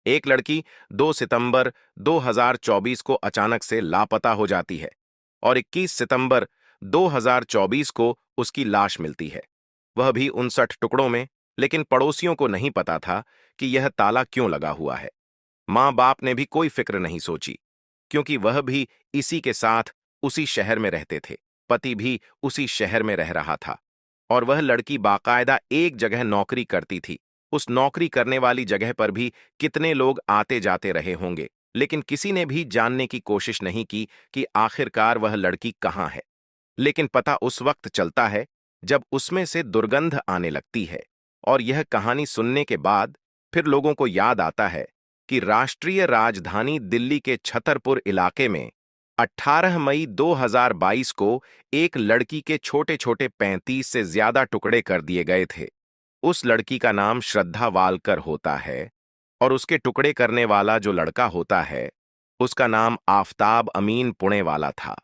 एक लड़की 2 सितंबर 2024 को अचानक से लापता हो जाती है और 21 सितंबर 2024 को उसकी लाश मिलती है, वह भी 59 टुकड़ों में। लेकिन पड़ोसियों को नहीं पता था कि यह ताला क्यों लगा हुआ है। माँ बाप ने भी कोई फिक्र नहीं सोची, क्योंकि वह भी इसी के साथ उसी शहर में रहते थे। पति भी उसी शहर में रह रहा था और वह लड़की बाकायदा एक जगह नौकरी करती थी। उस नौकरी करने वाली जगह पर भी कितने लोग आते जाते रहे होंगे, लेकिन किसी ने भी जानने की कोशिश नहीं की कि आखिरकार वह लड़की कहाँ है। लेकिन पता उस वक्त चलता है जब उसमें से दुर्गंध आने लगती है, और यह कहानी सुनने के बाद फिर लोगों को याद आता है कि राष्ट्रीय राजधानी दिल्ली के छतरपुर इलाके में 18 मई 2022 को एक लड़की के छोटे छोटे 35 से ज्यादा टुकड़े कर दिए गए थे। उस लड़की का नाम श्रद्धा वालकर होता है और उसके टुकड़े करने वाला जो लड़का होता है उसका नाम आफताब अमीन पुणे वाला था।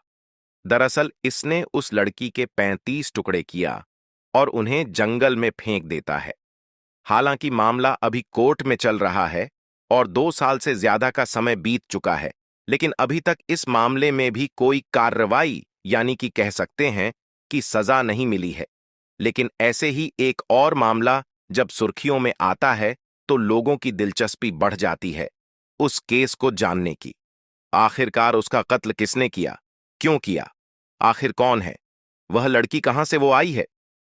दरअसल इसने उस लड़की के 35 टुकड़े किया और उन्हें जंगल में फेंक देता है। हालांकि मामला अभी कोर्ट में चल रहा है और 2 साल से ज्यादा का समय बीत चुका है, लेकिन अभी तक इस मामले में भी कोई कार्रवाई यानी कि कह सकते हैं कि सजा नहीं मिली है। लेकिन ऐसे ही एक और मामला जब सुर्खियों में आता है तो लोगों की दिलचस्पी बढ़ जाती है उस केस को जानने की। आखिरकार उसका कत्ल किसने किया, क्यों किया, आखिर कौन है, वह लड़की कहां से वो आई है।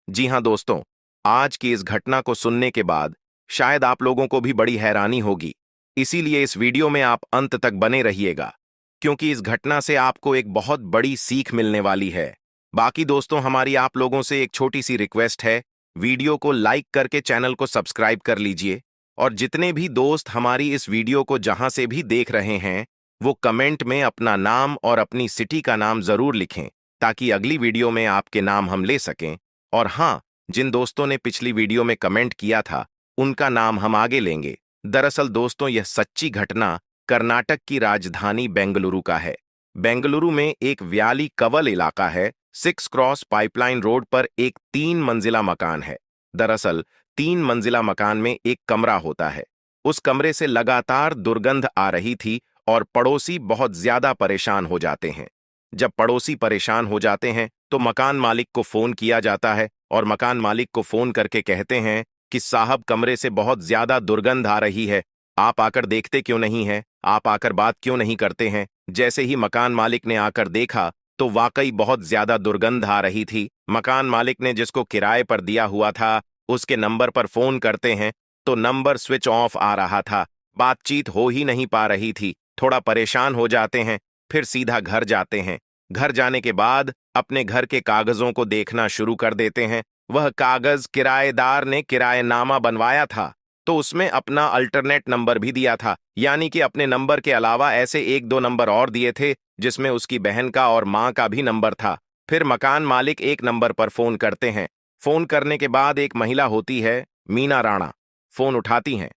जी हां दोस्तों, आज की इस घटना को सुनने के बाद शायद आप लोगों को भी बड़ी हैरानी होगी। इसीलिए इस वीडियो में आप अंत तक बने रहिएगा, क्योंकि इस घटना से आपको एक बहुत बड़ी सीख मिलने वाली है। बाकी दोस्तों, हमारी आप लोगों से एक छोटी सी रिक्वेस्ट है, वीडियो को लाइक करके चैनल को सब्सक्राइब कर लीजिए, और जितने भी दोस्त हमारी इस वीडियो को जहां से भी देख रहे हैं वो कमेंट में अपना नाम और अपनी सिटी का नाम जरूर लिखें, ताकि अगली वीडियो में आपके नाम हम ले सकें। और हाँ, जिन दोस्तों ने पिछली वीडियो में कमेंट किया था उनका नाम हम आगे लेंगे। दरअसल दोस्तों, यह सच्ची घटना कर्नाटक की राजधानी बेंगलुरु का है। बेंगलुरु में एक व्याली कवल इलाका है। 6 क्रॉस पाइपलाइन रोड पर एक 3 मंजिला मकान है। दरअसल 3 मंजिला मकान में एक कमरा होता है। उस कमरे से लगातार दुर्गंध आ रही थी और पड़ोसी बहुत ज्यादा परेशान हो जाते हैं। जब पड़ोसी परेशान हो जाते हैं तो मकान मालिक को फोन किया जाता है और मकान मालिक को फोन करके कहते हैं कि साहब, कमरे से बहुत ज्यादा दुर्गंध आ रही है, आप आकर देखते क्यों नहीं हैं, आप आकर बात क्यों नहीं करते हैं। जैसे ही मकान मालिक ने आकर देखा तो वाकई बहुत ज्यादा दुर्गंध आ रही थी। मकान मालिक ने जिसको किराए पर दिया हुआ था उसके नंबर पर फोन करते हैं तो नंबर स्विच ऑफ आ रहा था, बातचीत हो ही नहीं पा रही थी। थोड़ा परेशान हो जाते हैं, फिर सीधा घर जाते हैं। घर जाने के बाद अपने घर के कागजों को देखना शुरू कर देते हैं। वह कागज किराएदार ने किराएनामा बनवाया था, तो उसमें अपना अल्टरनेट नंबर भी दिया था, यानी कि अपने नंबर के अलावा ऐसे 1-2 नंबर और दिए थे जिसमें उसकी बहन का और मां का भी नंबर था। फिर मकान मालिक एक नंबर पर फोन करते हैं। फोन करने के बाद एक महिला होती है, मीना राणा, फोन उठाती हैं।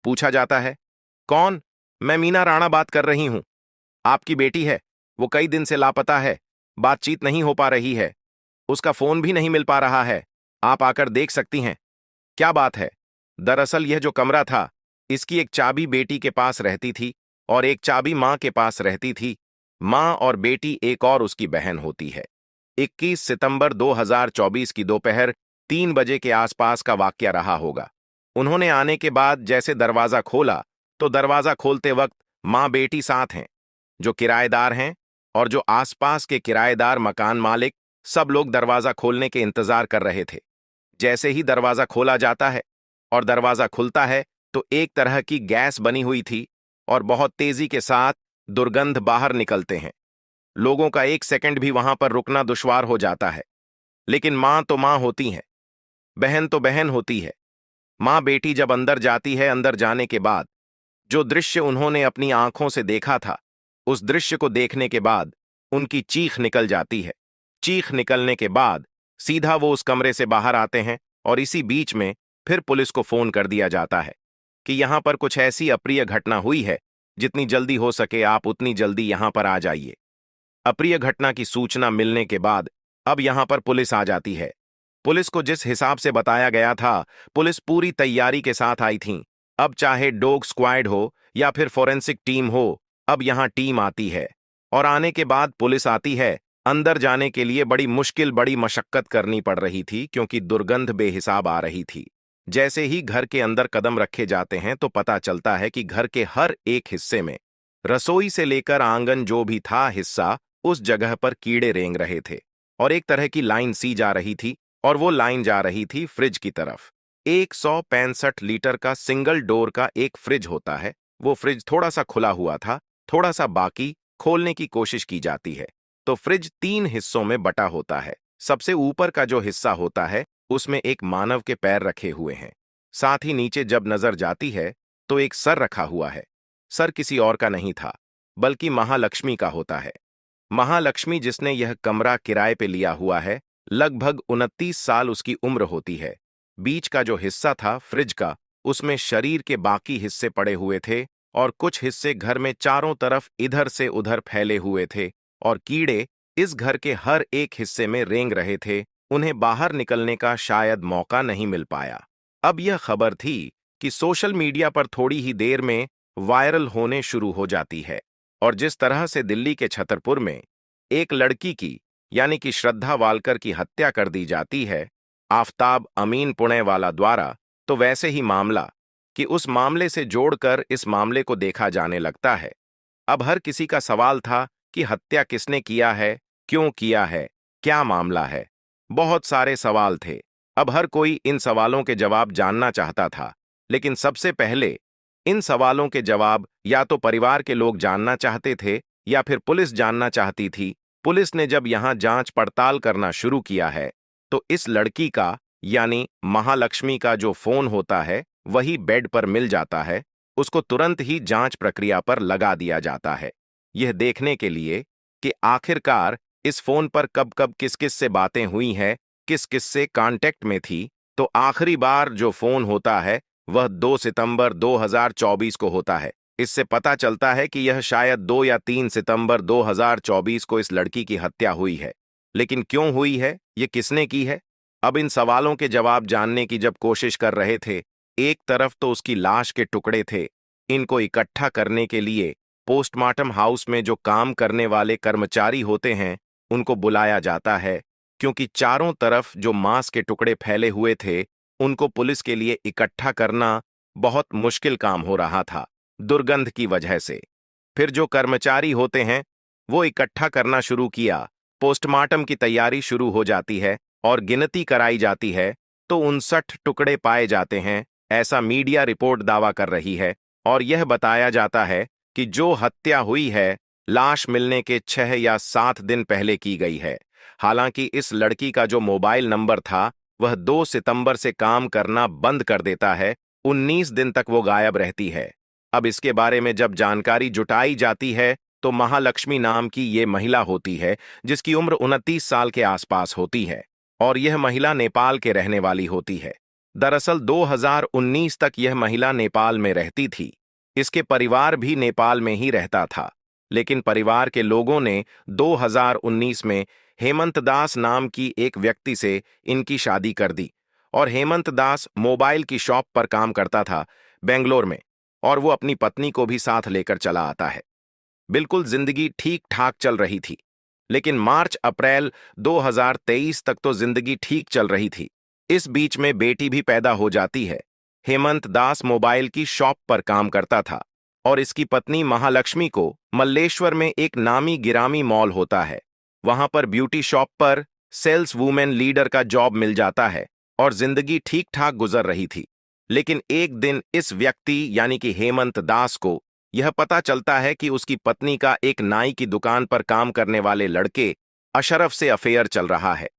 पूछा जाता है, कौन? मैं मीना राणा बात कर रही हूं। आपकी बेटी है, वो कई दिन से लापता है, बातचीत नहीं हो पा रही है, उसका फोन भी नहीं मिल पा रहा है, आप आकर देख सकती हैं। क्या बात है? दरअसल यह जो कमरा था इसकी एक चाबी बेटी के पास रहती थी और एक चाबी मां के पास रहती थी। मां और बेटी एक और उसकी बहन होती है। 21 सितंबर 2024 की दोपहर 3 बजे के आसपास का वाकया रहा होगा। उन्होंने आने के बाद जैसे दरवाजा खोला तो दरवाजा खोलते वक्त मां बेटी साथ हैं, जो किराएदार हैं और जो आसपास के किराएदार, मकान मालिक, सब लोग दरवाजा खोलने के इंतजार कर रहे थे। जैसे ही दरवाजा खोला जाता है और दरवाजा खुलता है तो एक तरह की गैस बनी हुई थी और बहुत तेजी के साथ दुर्गंध बाहर निकलते हैं। लोगों का एक सेकंड भी वहां पर रुकना दुश्वार हो जाता है। लेकिन मां तो मां होती है, बहन तो बहन होती है। मां बेटी जब अंदर जाती है, अंदर जाने के बाद जो दृश्य उन्होंने अपनी आंखों से देखा था, उस दृश्य को देखने के बाद उनकी चीख निकल जाती है। चीख निकलने के बाद सीधा वो उस कमरे से बाहर आते हैं और इसी बीच में फिर पुलिस को फोन कर दिया जाता है कि यहां पर कुछ ऐसी अप्रिय घटना हुई है, जितनी जल्दी हो सके आप उतनी जल्दी यहां पर आ जाइए। अप्रिय घटना की सूचना मिलने के बाद अब यहां पर पुलिस आ जाती है। पुलिस को जिस हिसाब से बताया गया था, पुलिस पूरी तैयारी के साथ आई थी। अब चाहे डॉग स्क्वाड हो या फिर फोरेंसिक टीम हो, अब यहाँ टीम आती है। और आने के बाद पुलिस आती है। अंदर जाने के लिए बड़ी मुश्किल, बड़ी मशक्कत करनी पड़ रही थी क्योंकि दुर्गंध बेहिसाब आ रही थी। जैसे ही घर के अंदर कदम रखे जाते हैं तो पता चलता है कि घर के हर एक हिस्से में, रसोई से लेकर आंगन जो भी था हिस्सा, उस जगह पर कीड़े रेंग रहे थे। और एक तरह की लाइन सी जा रही थी, और वो लाइन जा रही थी फ्रिज की तरफ। 165 लीटर का सिंगल डोर का एक फ्रिज होता है। वो फ्रिज थोड़ा सा खुला हुआ था, थोड़ा सा बाकी खोलने की कोशिश की जाती है। तो फ्रिज 3 हिस्सों में बटा होता है। सबसे ऊपर का जो हिस्सा होता है उसमें एक मानव के पैर रखे हुए हैं। साथ ही नीचे जब नजर जाती है तो एक सर रखा हुआ है। सर किसी और का नहीं था, बल्कि महालक्ष्मी का होता है। महालक्ष्मी जिसने यह कमरा किराए पे लिया हुआ है, लगभग 29 साल उसकी उम्र होती है। बीच का जो हिस्सा था फ्रिज का, उसमें शरीर के बाकी हिस्से पड़े हुए थे और कुछ हिस्से घर में चारों तरफ इधर से उधर फैले हुए थे, और कीड़े इस घर के हर एक हिस्से में रेंग रहे थे। उन्हें बाहर निकलने का शायद मौका नहीं मिल पाया। अब यह खबर थी कि सोशल मीडिया पर थोड़ी ही देर में वायरल होने शुरू हो जाती है। और जिस तरह से दिल्ली के छतरपुर में एक लड़की की, यानी कि श्रद्धा वालकर की हत्या कर दी जाती है आफताब अमीन पुणेवाला द्वारा, तो वैसे ही मामला कि उस मामले से जोड़कर इस मामले को देखा जाने लगता है। अब हर किसी का सवाल था कि हत्या किसने किया है, क्यों किया है, क्या मामला है। बहुत सारे सवाल थे। अब हर कोई इन सवालों के जवाब जानना चाहता था, लेकिन सबसे पहले इन सवालों के जवाब या तो परिवार के लोग जानना चाहते थे या फिर पुलिस जानना चाहती थी। पुलिस ने जब यहां जांच पड़ताल करना शुरू किया है तो इस लड़की का, यानी महालक्ष्मी का जो फोन होता है वही बेड पर मिल जाता है। उसको तुरंत ही जांच प्रक्रिया पर लगा दिया जाता है, यह देखने के लिए कि आखिरकार इस फोन पर कब कब किस किस से बातें हुई हैं, किस किस से कांटेक्ट में थी। तो आखिरी बार जो फोन होता है वह 2 सितंबर 2024 को होता है। इससे पता चलता है कि यह शायद 2 या 3 सितंबर 2024 को इस लड़की की हत्या हुई है। लेकिन क्यों हुई है, ये किसने की है? अब इन सवालों के जवाब जानने की जब कोशिश कर रहे थे, एक तरफ तो उसकी लाश के टुकड़े थे। इनको इकट्ठा करने के लिए पोस्टमार्टम हाउस में जो काम करने वाले कर्मचारी होते हैं उनको बुलाया जाता है, क्योंकि चारों तरफ जो मांस के टुकड़े फैले हुए थे उनको पुलिस के लिए इकट्ठा करना बहुत मुश्किल काम हो रहा था, दुर्गंध की वजह से। फिर जो कर्मचारी होते हैं वो इकट्ठा करना शुरू किया। पोस्टमार्टम की तैयारी शुरू हो जाती है और गिनती कराई जाती है तो 59 टुकड़े पाए जाते हैं, ऐसा मीडिया रिपोर्ट दावा कर रही है। और यह बताया जाता है कि जो हत्या हुई है लाश मिलने के 6 या 7 दिन पहले की गई है। हालांकि इस लड़की का जो मोबाइल नंबर था वह 2 सितंबर से काम करना बंद कर देता है। 19 दिन तक वो गायब रहती है। अब इसके बारे में जब जानकारी जुटाई जाती है तो महालक्ष्मी नाम की ये महिला होती है जिसकी उम्र 29 साल के आसपास होती है, और यह महिला नेपाल के रहने वाली होती है। दरअसल 2019 तक यह महिला नेपाल में रहती थी। इसके परिवार भी नेपाल में ही रहता था, लेकिन परिवार के लोगों ने 2019 में हेमंत दास नाम की एक व्यक्ति से इनकी शादी कर दी। और हेमंत दास मोबाइल की शॉप पर काम करता था बेंगलोर में, और वो अपनी पत्नी को भी साथ लेकर चला आता है। बिल्कुल जिंदगी ठीक ठाक चल रही थी। लेकिन मार्च अप्रैल 2023 तक तो जिंदगी ठीक चल रही थी। इस बीच में बेटी भी पैदा हो जाती है। हेमंत दास मोबाइल की शॉप पर काम करता था और इसकी पत्नी महालक्ष्मी को मल्लेश्वर में एक नामी गिरामी मॉल होता है, वहां पर ब्यूटी शॉप पर सेल्स वुमेन लीडर का जॉब मिल जाता है और जिंदगी ठीक ठाक गुजर रही थी। लेकिन एक दिन इस व्यक्ति यानी कि हेमंत दास को यह पता चलता है कि उसकी पत्नी का एक नाई की दुकान पर काम करने वाले लड़के अशरफ से अफेयर चल रहा है,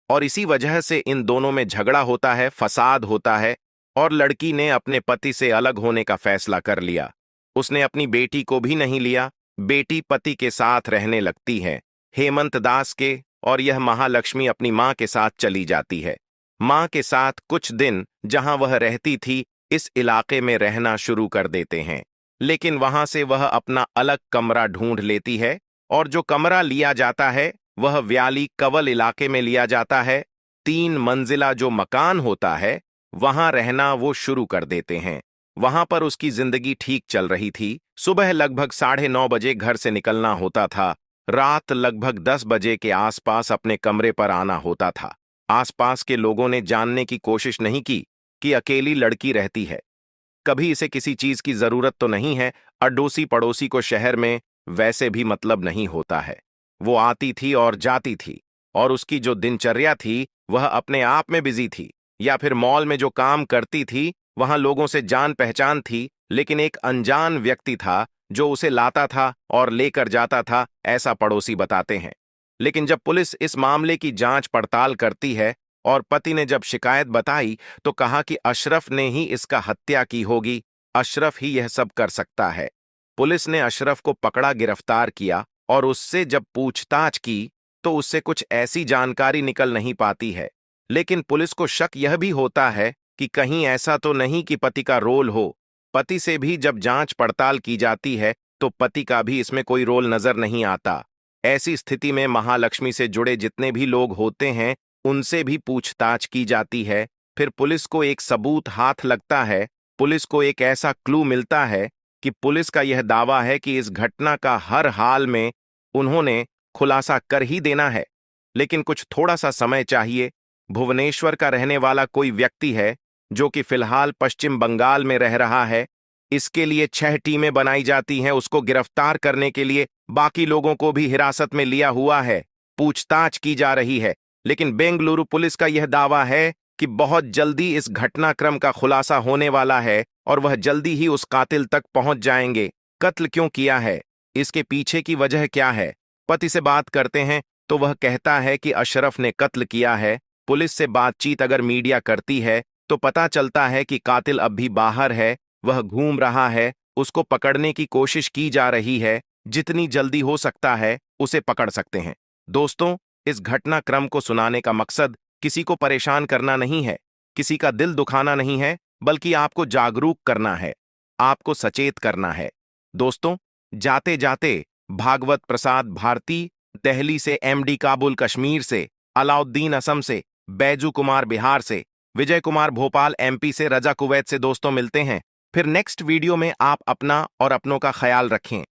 और इसी वजह से इन दोनों में झगड़ा होता है, फसाद होता है, और लड़की ने अपने पति से अलग होने का फैसला कर लिया। उसने अपनी बेटी को भी नहीं लिया, बेटी पति के साथ रहने लगती है हेमंत दास के, और यह महालक्ष्मी अपनी मां के साथ चली जाती है। मां के साथ कुछ दिन जहां वह रहती थी इस इलाके में रहना शुरू कर देते हैं, लेकिन वहां से वह अपना अलग कमरा ढूंढ लेती है, और जो कमरा लिया जाता है वह व्याली कवल इलाके में लिया जाता है। 3 मंजिला जो मकान होता है वहां रहना वो शुरू कर देते हैं। वहां पर उसकी जिंदगी ठीक चल रही थी। सुबह लगभग 9:30 बजे घर से निकलना होता था। रात लगभग 10 बजे के आसपास अपने कमरे पर आना होता था। आसपास के लोगों ने जानने की कोशिश नहीं की कि अकेली लड़की रहती है, कभी इसे किसी चीज की जरूरत तो नहीं है। अड़ोसी पड़ोसी को शहर में वैसे भी मतलब नहीं होता है। वो आती थी और जाती थी, और उसकी जो दिनचर्या थी वह अपने आप में बिजी थी। या फिर मॉल में जो काम करती थी वहां लोगों से जान पहचान थी, लेकिन एक अनजान व्यक्ति था जो उसे लाता था और लेकर जाता था, ऐसा पड़ोसी बताते हैं। लेकिन जब पुलिस इस मामले की जांच पड़ताल करती है और पति ने जब शिकायत बताई तो कहा कि अशरफ ने ही इसका हत्या की होगी, अशरफ ही यह सब कर सकता है। पुलिस ने अशरफ को पकड़ा, गिरफ्तार किया और उससे जब पूछताछ की तो उससे कुछ ऐसी जानकारी निकल नहीं पाती है। लेकिन पुलिस को शक यह भी होता है कि कहीं ऐसा तो नहीं कि पति का रोल हो। पति से भी जब जांच पड़ताल की जाती है तो पति का भी इसमें कोई रोल नजर नहीं आता। ऐसी स्थिति में महालक्ष्मी से जुड़े जितने भी लोग होते हैं उनसे भी पूछताछ की जाती है। फिर पुलिस को एक सबूत हाथ लगता है, पुलिस को एक ऐसा क्लू मिलता है कि पुलिस का यह दावा है कि इस घटना का हर हाल में उन्होंने खुलासा कर ही देना है। लेकिन कुछ थोड़ा सा समय चाहिए। भुवनेश्वर का रहने वाला कोई व्यक्ति है जो कि फिलहाल पश्चिम बंगाल में रह रहा है। इसके लिए 6 टीमें बनाई जाती हैं उसको गिरफ्तार करने के लिए। बाकी लोगों को भी हिरासत में लिया हुआ है, पूछताछ की जा रही है। लेकिन बेंगलुरु पुलिस का यह दावा है कि बहुत जल्दी इस घटनाक्रम का खुलासा होने वाला है और वह जल्दी ही उस कातिल तक पहुंच जाएंगे। कत्ल क्यों किया है, इसके पीछे की वजह क्या है? पति से बात करते हैं तो वह कहता है कि अशरफ ने कत्ल किया है। पुलिस से बातचीत अगर मीडिया करती है तो पता चलता है कि कातिल अब भी बाहर है, वह घूम रहा है, उसको पकड़ने की कोशिश की जा रही है। जितनी जल्दी हो सकता है उसे पकड़ सकते हैं। दोस्तों, इस घटनाक्रम को सुनाने का मकसद किसी को परेशान करना नहीं है, किसी का दिल दुखाना नहीं है, बल्कि आपको जागरूक करना है, आपको सचेत करना है। दोस्तों, जाते जाते भागवत प्रसाद भारती दिल्ली से, एमडी काबुल कश्मीर से, अलाउद्दीन असम से, बैजू कुमार बिहार से, विजय कुमार भोपाल एमपी से, रजा कुवैत से दोस्तों मिलते हैं फिर नेक्स्ट वीडियो में। आप अपना और अपनों का ख्याल रखें।